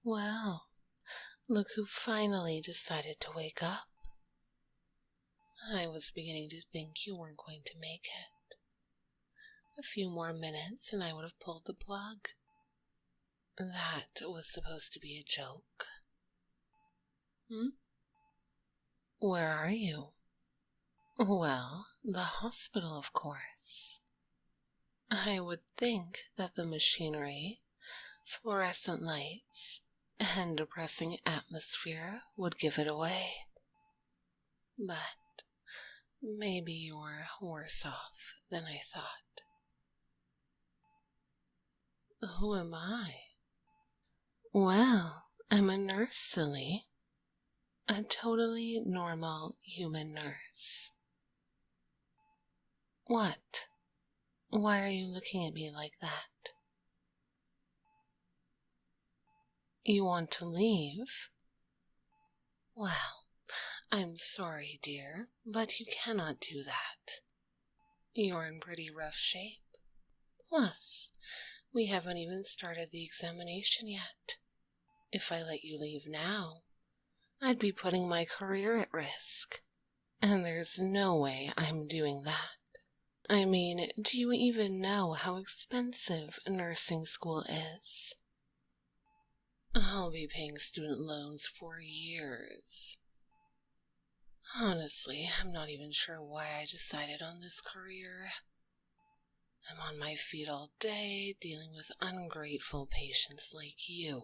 Well, look who finally decided to wake up. I was beginning to think you weren't going to make it. A few more minutes and I would have pulled the plug. That was supposed to be a joke. Where are you? Well, the hospital, of course. I would think that the machinery, fluorescent lights, and depressing atmosphere would give it away. But maybe you're worse off than I thought. Who am I? Well, I'm a nurse, silly. A totally normal human nurse. What? Why are you looking at me like that? You want to leave? Well, I'm sorry, dear, but you cannot do that. You're in pretty rough shape. Plus, we haven't even started the examination yet. If I let you leave now, I'd be putting my career at risk. And there's no way I'm doing that. I mean, do you even know how expensive nursing school is? I'll be paying student loans for years. Honestly, I'm not even sure why I decided on this career. I'm on my feet all day, dealing with ungrateful patients like you.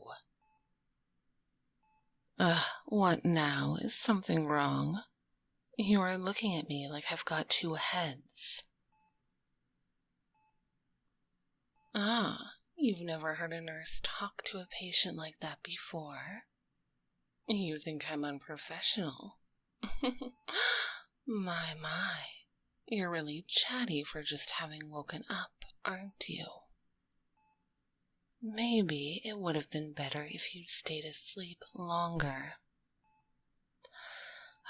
What now? Is something wrong? You are looking at me like I've got two heads. You've never heard a nurse talk to a patient like that before? You think I'm unprofessional? My, you're really chatty for just having woken up, aren't you? Maybe it would have been better if you'd stayed asleep longer.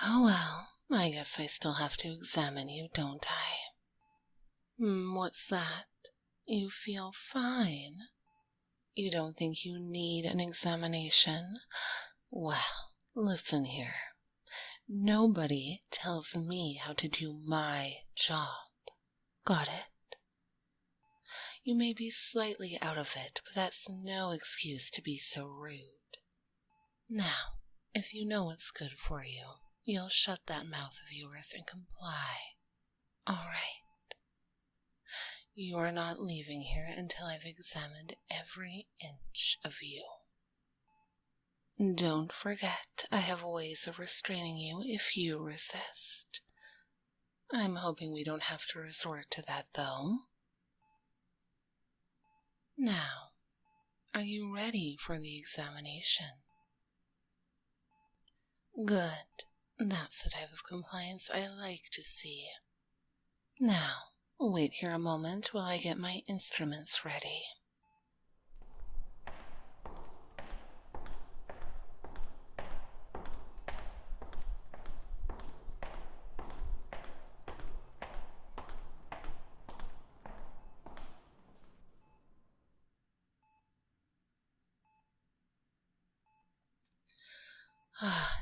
Oh well, I guess I still have to examine you, don't I? What's that? You feel fine. You don't think you need an examination? Well, listen here. Nobody tells me how to do my job. Got it? You may be slightly out of it, but that's no excuse to be so rude. Now, if you know what's good for you, you'll shut that mouth of yours and comply. All right. You're not leaving here until I've examined every inch of you. Don't forget, I have ways of restraining you if you resist. I'm hoping we don't have to resort to that, though. Now, are you ready for the examination? Good. That's the type of compliance I like to see. Now, wait here a moment while I get my instruments ready.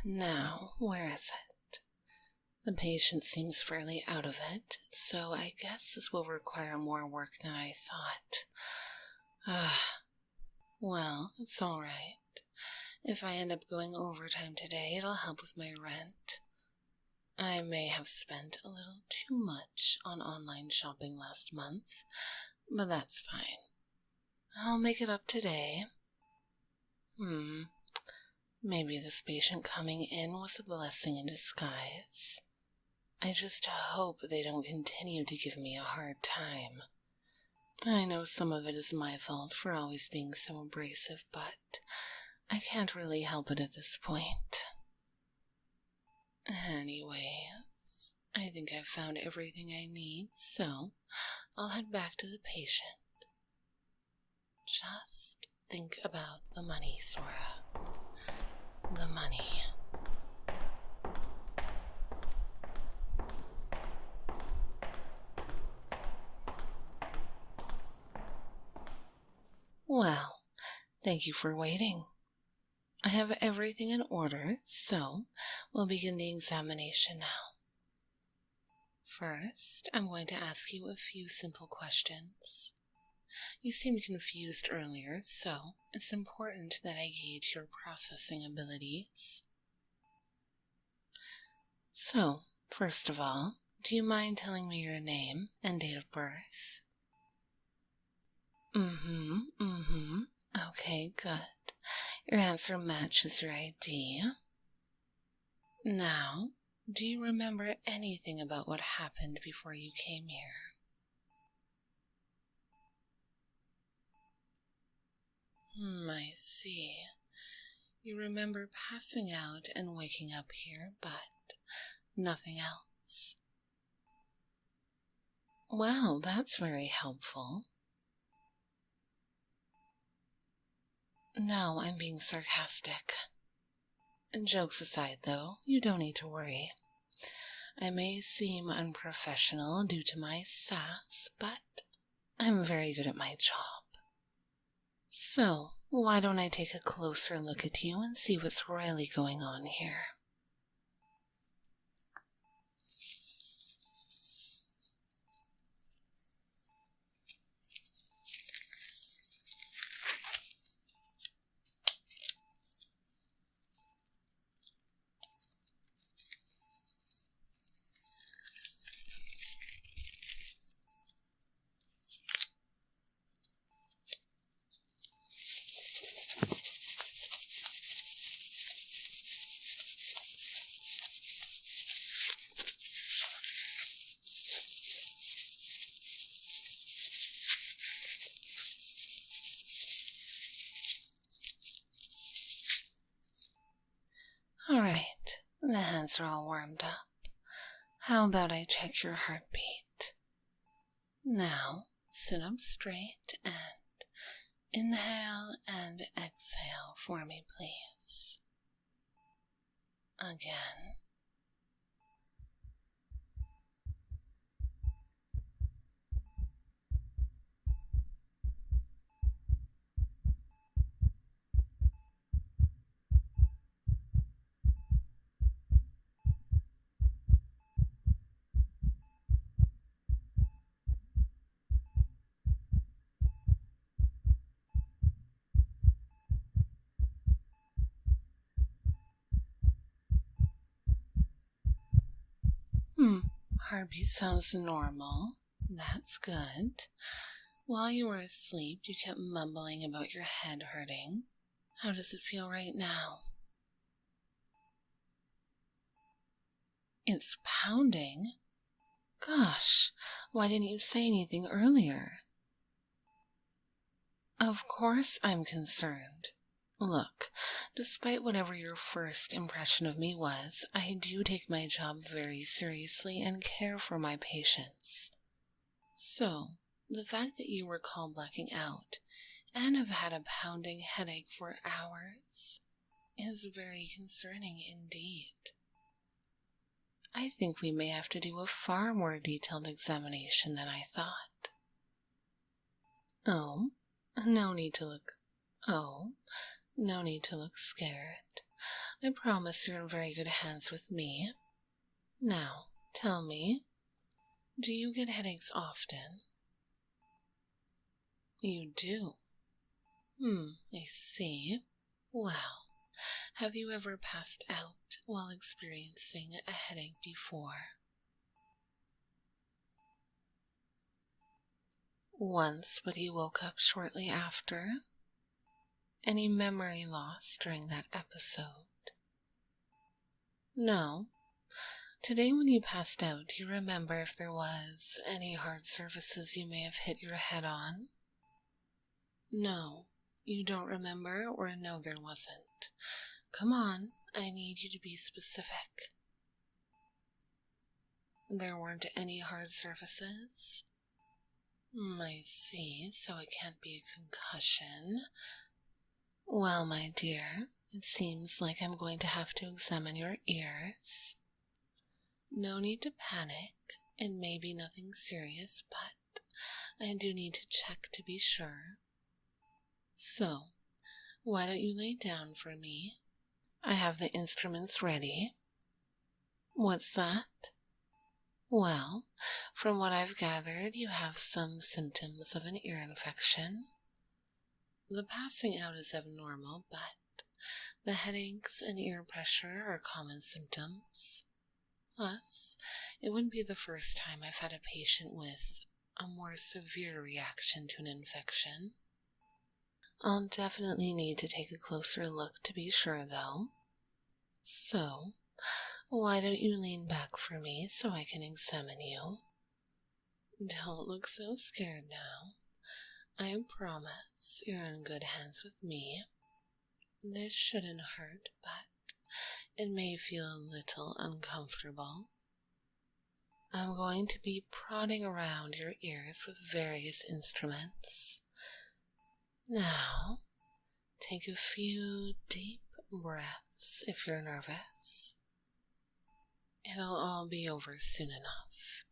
Now, where is it? The patient seems fairly out of it, so I guess this will require more work than I thought. Well, it's all right. If I end up going overtime today, it'll help with my rent. I may have spent a little too much on online shopping last month, but that's fine. I'll make it up today. Maybe this patient coming in was a blessing in disguise. I just hope they don't continue to give me a hard time. I know some of it is my fault for always being so abrasive, but I can't really help it at this point. Anyways, I think I've found everything I need, so I'll head back to the patient. Just think about the money, Sora. The money. Well, thank you for waiting. I have everything in order, so we'll begin the examination now. First, I'm going to ask you a few simple questions. You seemed confused earlier, so it's important that I gauge your processing abilities. So, first of all, do you mind telling me your name and date of birth? Okay, good. Your answer matches your ID. Now, do you remember anything about what happened before you came here? I see. You remember passing out and waking up here, but nothing else. Well, that's very helpful. No, I'm being sarcastic. And jokes aside, though, you don't need to worry. I may seem unprofessional due to my sass, but I'm very good at my job. So, why don't I take a closer look at you and see what's really going on here? Alright, the hands are all warmed up. How about I check your heartbeat? Now, sit up straight and inhale and exhale for me, please. Again. Heartbeat sounds normal. That's good. While you were asleep, you kept mumbling about your head hurting. How does it feel right now? It's pounding? Gosh, why didn't you say anything earlier? Of course I'm concerned. Look, despite whatever your first impression of me was, I do take my job very seriously and care for my patients. So, the fact that you recall blacking out and have had a pounding headache for hours is very concerning indeed. I think we may have to do a far more detailed examination than I thought. No need to look scared. I promise you're in very good hands with me. Now, tell me, do you get headaches often? You do? I see. Well, have you ever passed out while experiencing a headache before? Once, but you woke up shortly after? Any memory loss during that episode? No. Today when you passed out, do you remember if there was any hard surfaces you may have hit your head on? No. You don't remember, or no, there wasn't? Come on, I need you to be specific. There weren't any hard surfaces? I see, so it can't be a concussion. Well, my dear, it seems like I'm going to have to examine your ears. No need to panic. It may be nothing serious, but I do need to check to be sure. So, Why don't you lay down for me? I have the instruments ready. What's that? Well, from what I've gathered, you have some symptoms of an ear infection. The passing out is abnormal, but the headaches and ear pressure are common symptoms. Plus, it wouldn't be the first time I've had a patient with a more severe reaction to an infection. I'll definitely need to take a closer look to be sure, though. So, why don't you lean back for me so I can examine you? Don't look so scared now. I promise you're in good hands with me. This shouldn't hurt, but it may feel a little uncomfortable. I'm going to be prodding around your ears with various instruments. Now, take a few deep breaths if you're nervous. It'll all be over soon enough.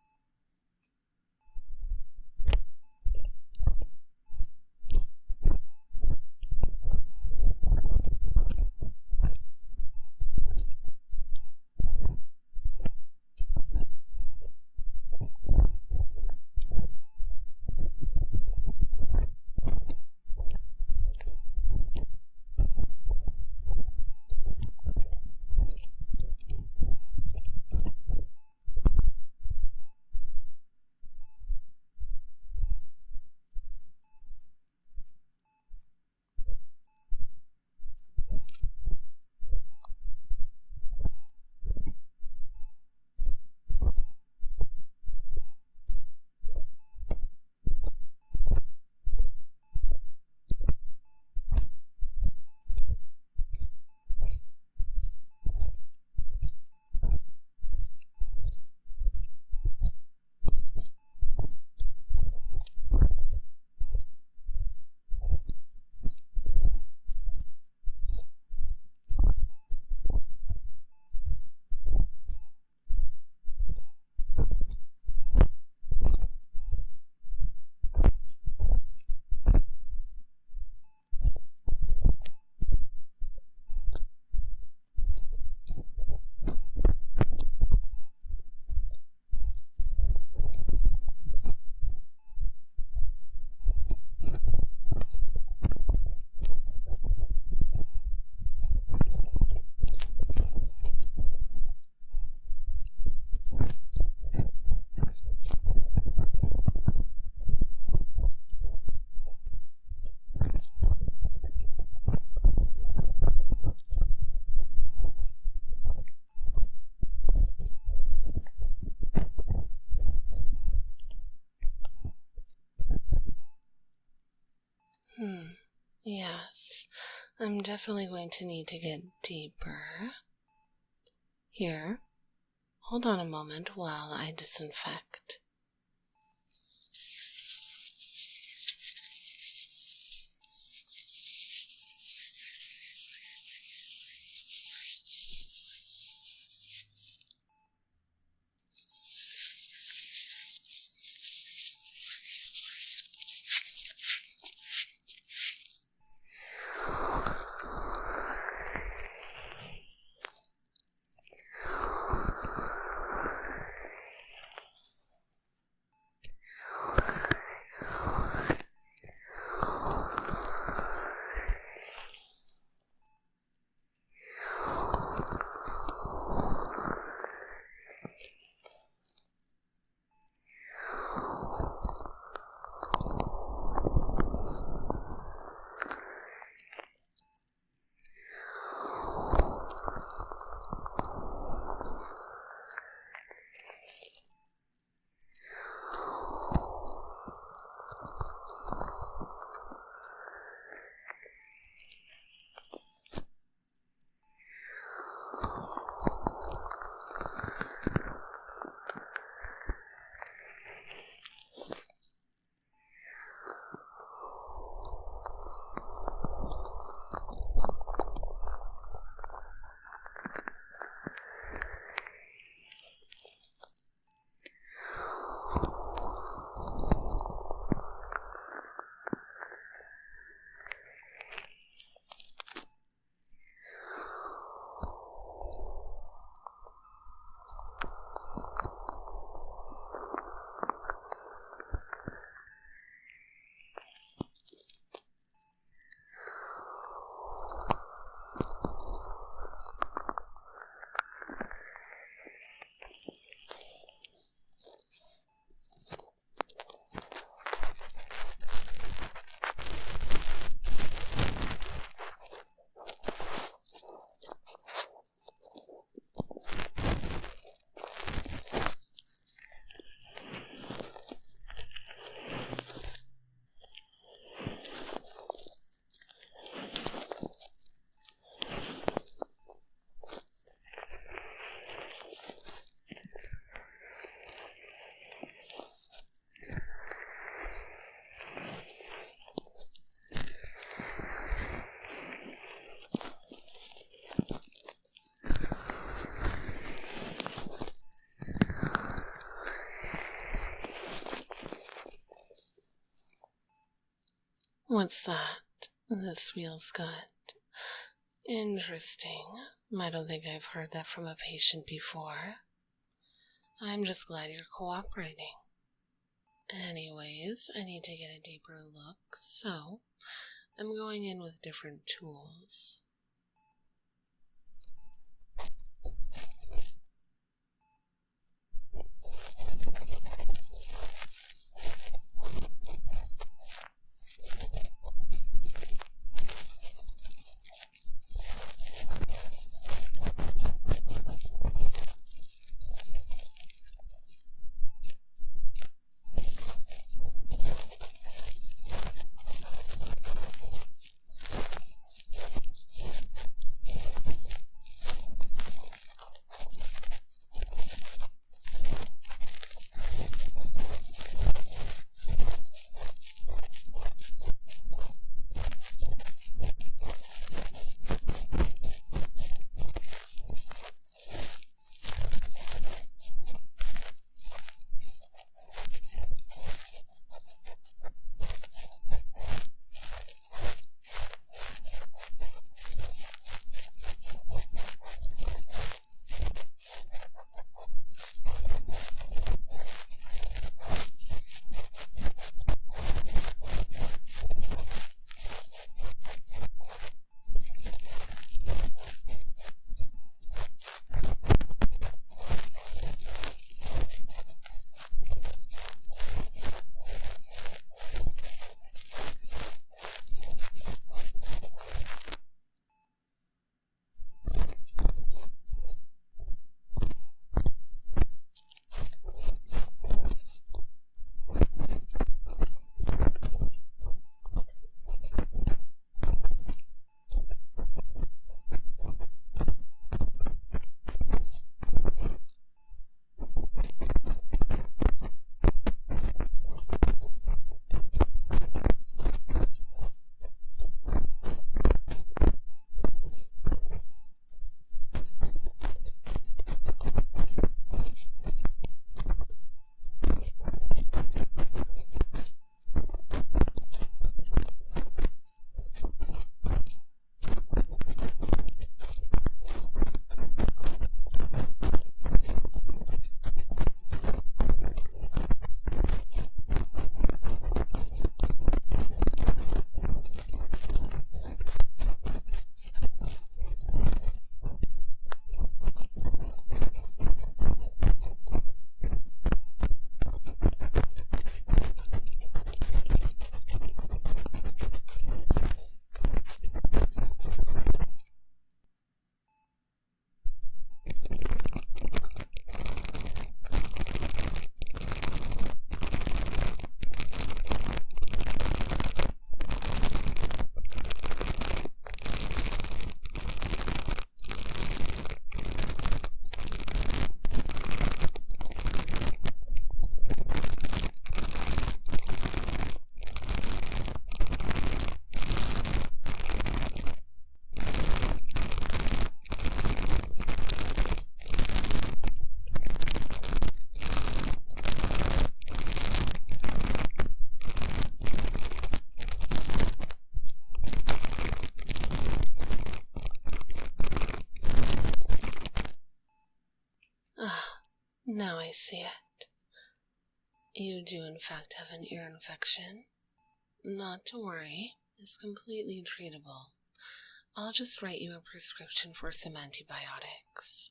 Yes, I'm definitely going to need to get deeper. Here, hold on a moment while I disinfect. What's that? This feels good. Interesting. I don't think I've heard that from a patient before. I'm just glad you're cooperating. Anyways, I need to get a deeper look, so I'm going in with different tools. Now I see it. You do in fact have an ear infection. Not to worry, it's completely treatable. I'll just write you a prescription for some antibiotics.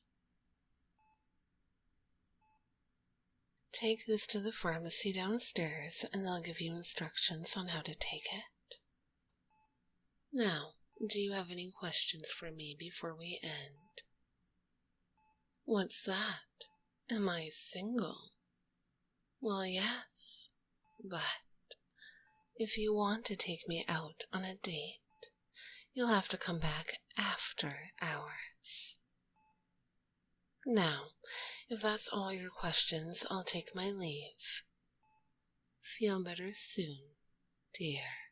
Take this to the pharmacy downstairs and they'll give you instructions on how to take it. Now, do you have any questions for me before we end? What's that? Am I single? Well, yes, but if you want to take me out on a date, you'll have to come back after hours. Now, if that's all your questions, I'll take my leave. Feel better soon, dear.